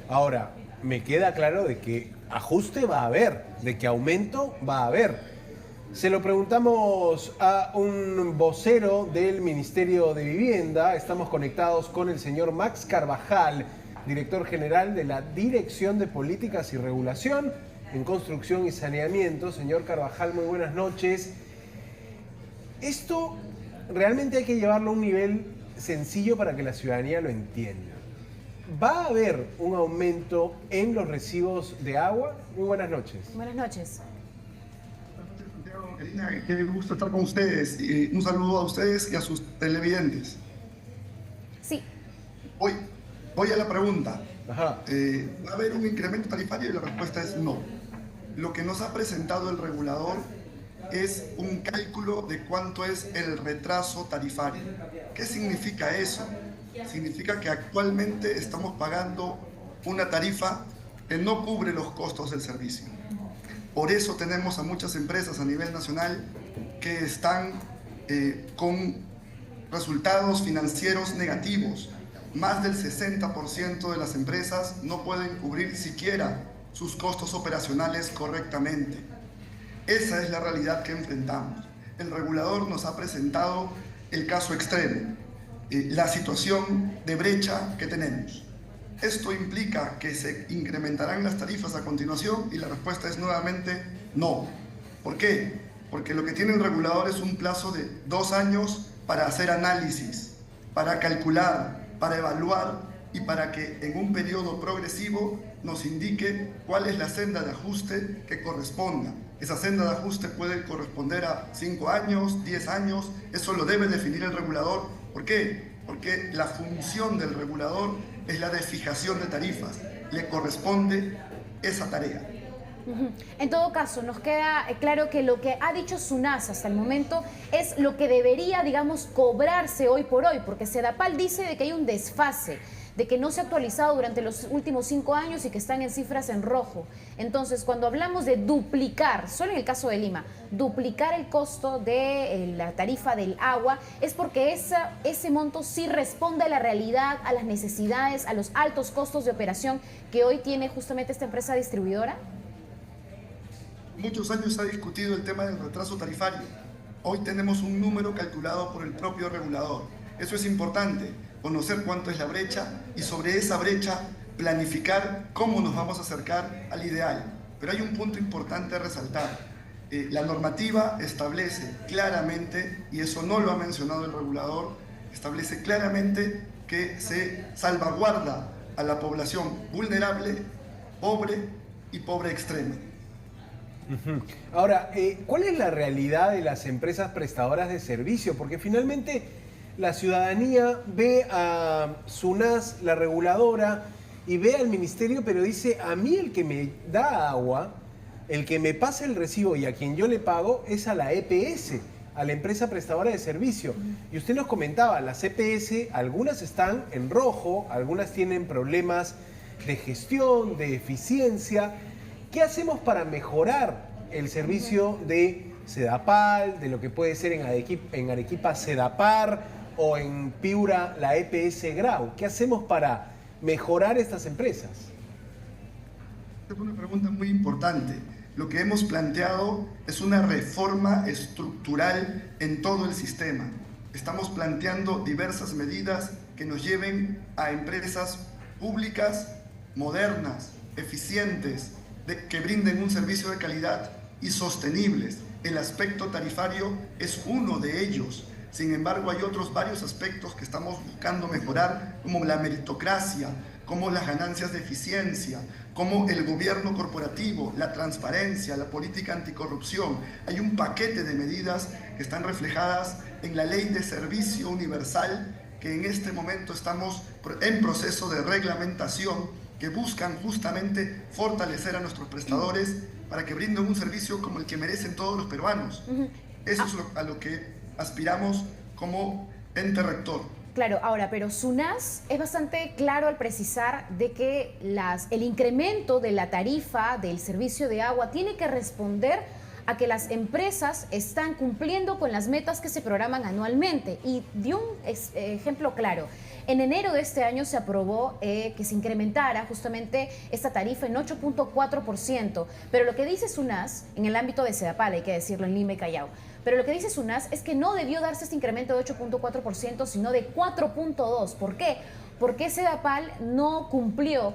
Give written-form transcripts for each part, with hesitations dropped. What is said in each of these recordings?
Ahora, me queda claro de que ajuste va a haber, de que aumento va a haber. Se lo preguntamos a un vocero del Ministerio de Vivienda. Estamos conectados con el señor Max Carvajal, director general de la Dirección de Políticas y Regulación en Construcción y Saneamiento. Señor Carvajal, muy buenas noches. Esto realmente hay que llevarlo a un nivel sencillo para que la ciudadanía lo entienda. ¿Va a haber un aumento en los recibos de agua? Muy buenas noches. Buenas noches. Karina, qué gusto estar con ustedes. Un saludo a ustedes y a sus televidentes. Sí. Voy a la pregunta. Ajá. ¿Va a haber un incremento tarifario? Y la respuesta es no. Lo que nos ha presentado el regulador es un cálculo de cuánto es el retraso tarifario. ¿Qué significa eso? Significa que actualmente estamos pagando una tarifa que no cubre los costos del servicio. Por eso tenemos a muchas empresas a nivel nacional que están con resultados financieros negativos. Más del 60% de las empresas no pueden cubrir siquiera sus costos operacionales correctamente. Esa es la realidad que enfrentamos. El regulador nos ha presentado el caso extremo, la situación de brecha que tenemos. ¿Esto implica que se incrementarán las tarifas a continuación? Y la respuesta es nuevamente no. ¿Por qué? Porque lo que tiene el regulador es un plazo de 2 años para hacer análisis, para calcular, para evaluar y para que en un periodo progresivo nos indique cuál es la senda de ajuste que corresponda. Esa senda de ajuste puede corresponder a 5 años, 10 años, eso lo debe definir el regulador. ¿Por qué? Porque la función del regulador es la de fijación de tarifas, le corresponde esa tarea. En todo caso, nos queda claro que lo que ha dicho SUNAS hasta el momento es lo que debería, digamos, cobrarse hoy por hoy, porque Sedapal dice de que hay un desfase, de que no se ha actualizado durante los últimos 5 años y que están en cifras en rojo. Entonces, cuando hablamos de duplicar, solo en el caso de Lima, duplicar el costo de la tarifa del agua, es porque ese monto sí responde a la realidad, a las necesidades, a los altos costos de operación que hoy tiene justamente esta empresa distribuidora. Muchos años se ha discutido el tema del retraso tarifario. Hoy tenemos un número calculado por el propio regulador. Eso es importante, conocer cuánto es la brecha y sobre esa brecha planificar cómo nos vamos a acercar al ideal. Pero hay un punto importante a resaltar. La normativa establece claramente, y eso no lo ha mencionado el regulador, establece claramente que se salvaguarda a la población vulnerable, pobre y pobre extrema. Ahora, ¿cuál es la realidad de las empresas prestadoras de servicio? Porque finalmente la ciudadanía ve a SUNAS, la reguladora, y ve al ministerio, pero dice, a mí el que me da agua, el que me pasa el recibo y a quien yo le pago es a la EPS, a la empresa prestadora de servicio. Y usted nos comentaba, las EPS, algunas están en rojo, algunas tienen problemas de gestión, de eficiencia. ¿Qué hacemos para mejorar el servicio de Sedapal, de lo que puede ser en Arequipa Sedapar o en Piura la EPS Grau? ¿Qué hacemos para mejorar estas empresas? Es una pregunta muy importante. Lo que hemos planteado es una reforma estructural en todo el sistema. Estamos planteando diversas medidas que nos lleven a empresas públicas, modernas, eficientes, que brinden un servicio de calidad y sostenibles. El aspecto tarifario es uno de ellos. Sin embargo, hay otros varios aspectos que estamos buscando mejorar, como la meritocracia, como las ganancias de eficiencia, como el gobierno corporativo, la transparencia, la política anticorrupción. Hay un paquete de medidas que están reflejadas en la Ley de Servicio Universal, que en este momento estamos en proceso de reglamentación, que buscan justamente fortalecer a nuestros prestadores para que brinden un servicio como el que merecen todos los peruanos. Eso es a lo que aspiramos como ente rector. Claro, ahora, pero SUNAS es bastante claro al precisar de que el incremento de la tarifa del servicio de agua tiene que responder a que las empresas están cumpliendo con las metas que se programan anualmente. Y dio un ejemplo claro. En enero de este año se aprobó que se incrementara justamente esta tarifa en 8.4%, pero lo que dice SUNAS, en el ámbito de Sedapal, hay que decirlo, en Lima y Callao, pero lo que dice SUNAS es que no debió darse este incremento de 8.4%, sino de 4.2%. ¿Por qué? Porque Sedapal no cumplió,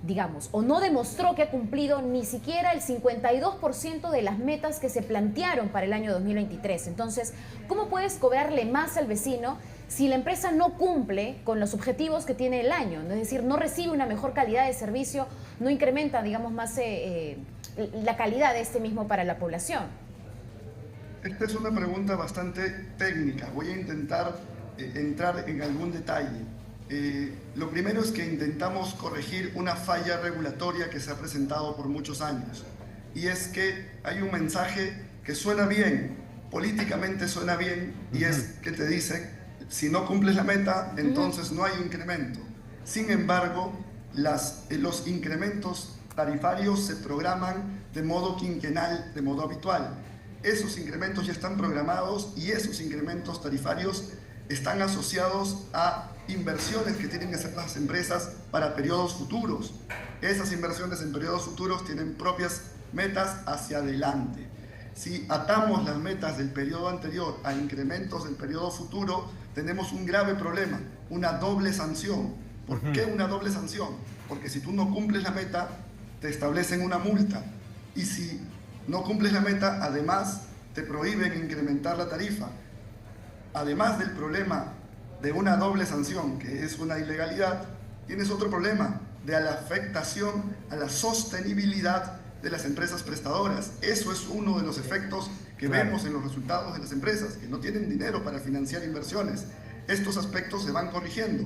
digamos, o no demostró que ha cumplido ni siquiera el 52% de las metas que se plantearon para el año 2023. Entonces, ¿cómo puedes cobrarle más al vecino si la empresa no cumple con los objetivos que tiene el año? Es decir, no recibe una mejor calidad de servicio, no incrementa, digamos, más la calidad de este mismo para la población. Esta es una pregunta bastante técnica. Voy a intentar entrar en algún detalle. Lo primero es que intentamos corregir una falla regulatoria que se ha presentado por muchos años, y es que hay un mensaje que suena bien, políticamente suena bien, y es que te dicen, si no cumples la meta, entonces no hay incremento. Sin embargo, los incrementos tarifarios se programan de modo quinquenal, de modo habitual. Esos incrementos ya están programados y esos incrementos tarifarios están asociados a inversiones que tienen que hacer las empresas para periodos futuros. Esas inversiones en periodos futuros tienen propias metas hacia adelante. Si atamos las metas del periodo anterior a incrementos del periodo futuro, tenemos un grave problema, una doble sanción. ¿Por qué una doble sanción? Porque si tú no cumples la meta, te establecen una multa. Y si no cumples la meta, además te prohíben incrementar la tarifa. Además del problema de una doble sanción, que es una ilegalidad, tienes otro problema de la afectación a la sostenibilidad de las empresas prestadoras. Eso es uno de los efectos que vemos en los resultados de las empresas, que no tienen dinero para financiar inversiones. Estos aspectos se van corrigiendo.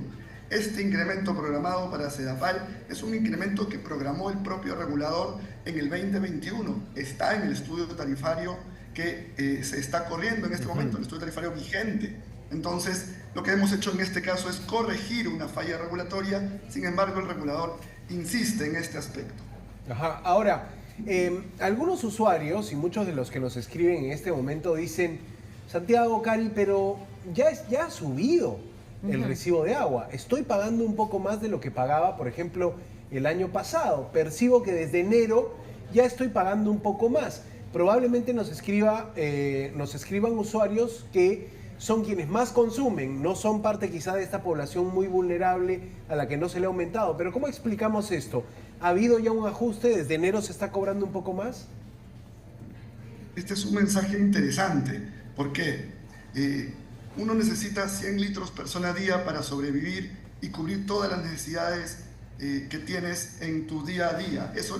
Este incremento programado para Sedapal es un incremento que programó el propio regulador en el 2021. Está en el estudio tarifario que se está corriendo en este momento, el estudio tarifario vigente. Entonces, lo que hemos hecho en este caso es corregir una falla regulatoria. Sin embargo, el regulador insiste en este aspecto. Ajá. Ahora, algunos usuarios y muchos de los que nos escriben en este momento dicen, Santiago, Cari, pero ya ha subido el recibo de agua. Estoy pagando un poco más de lo que pagaba, por ejemplo, el año pasado. Percibo que desde enero ya estoy pagando un poco más. Probablemente nos escriban usuarios que son quienes más consumen, no son parte quizá de esta población muy vulnerable a la que no se le ha aumentado. Pero ¿cómo explicamos esto? ¿Ha habido ya un ajuste? ¿Desde enero se está cobrando un poco más? Este es un mensaje interesante. ¿Por qué? Uno necesita 100 litros persona día para sobrevivir y cubrir todas las necesidades que tienes en tu día a día. Eso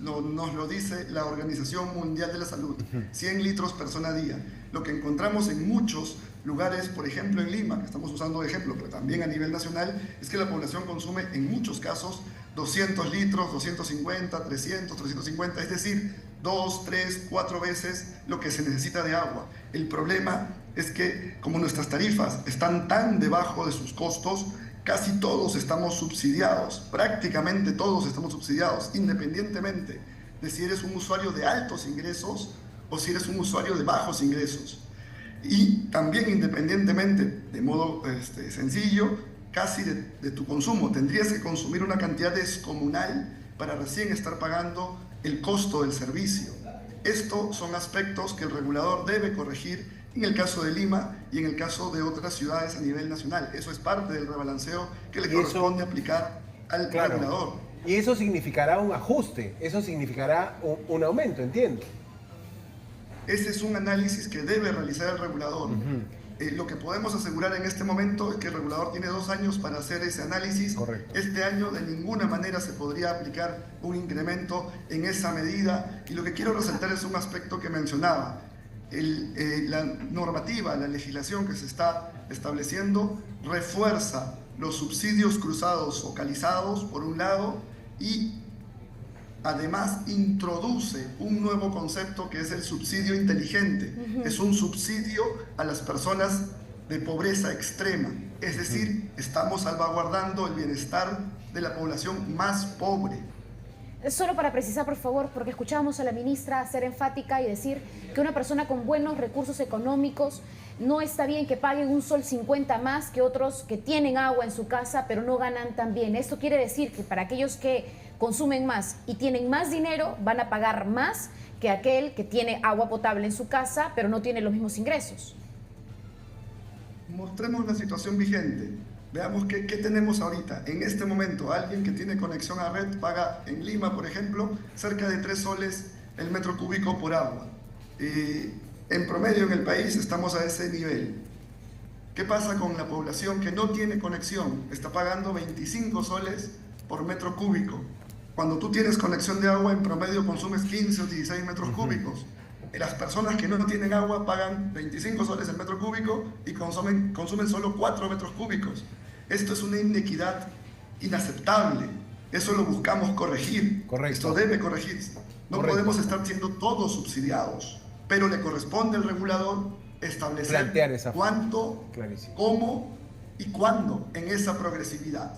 nos lo dice la Organización Mundial de la Salud. 100 litros persona día. Lo que encontramos en muchos lugares, por ejemplo en Lima, que estamos usando de ejemplo, pero también a nivel nacional, es que la población consume en muchos casos 200 litros, 250, 300, 350, es decir, 2, 3, 4 veces lo que se necesita de agua. El problema es que como nuestras tarifas están tan debajo de sus costos, casi todos estamos subsidiados, prácticamente todos estamos subsidiados, independientemente de si eres un usuario de altos ingresos o si eres un usuario de bajos ingresos. Y también independientemente, de modo sencillo, casi de tu consumo. Tendrías que consumir una cantidad descomunal para recién estar pagando el costo del servicio. Estos son aspectos que el regulador debe corregir en el caso de Lima y en el caso de otras ciudades a nivel nacional. Eso es parte del rebalanceo que le corresponde aplicar al regulador. Y eso significará un ajuste, eso significará un aumento, entiendo. Ese es un análisis que debe realizar el regulador. Lo que podemos asegurar en este momento es que el regulador tiene 2 años para hacer ese análisis. Correcto. Este año de ninguna manera se podría aplicar un incremento en esa medida. Y lo que quiero resaltar es un aspecto que mencionaba. La normativa, la legislación que se está estableciendo refuerza los subsidios cruzados focalizados por un lado y además introduce un nuevo concepto que es el subsidio inteligente. Es un subsidio a las personas de pobreza extrema. Es decir, estamos salvaguardando el bienestar de la población más pobre. Solo para precisar, por favor, porque escuchábamos a la ministra ser enfática y decir que una persona con buenos recursos económicos no está bien que paguen un sol 50 más que otros que tienen agua en su casa pero no ganan tan bien. Esto quiere decir que para aquellos que consumen más y tienen más dinero van a pagar más que aquel que tiene agua potable en su casa pero no tiene los mismos ingresos. Mostremos la situación vigente. Veamos qué tenemos ahorita. En este momento, alguien que tiene conexión a red paga en Lima, por ejemplo, cerca de 3 soles el metro cúbico por agua. En promedio en el país estamos a ese nivel. ¿Qué pasa con la población que no tiene conexión? Está pagando 25 soles por metro cúbico. Cuando tú tienes conexión de agua, en promedio consumes 15 o 16 metros cúbicos. Las personas que no tienen agua pagan 25 soles el metro cúbico y consumen solo 4 metros cúbicos. Esto es una inequidad inaceptable. Eso lo buscamos corregir. Correcto. Esto debe corregirse. No Correcto. podemos estar siendo todos subsidiados, pero le corresponde al regulador establecer Plantear esa cuánto, Clarísimo. cómo y cuándo en esa progresividad.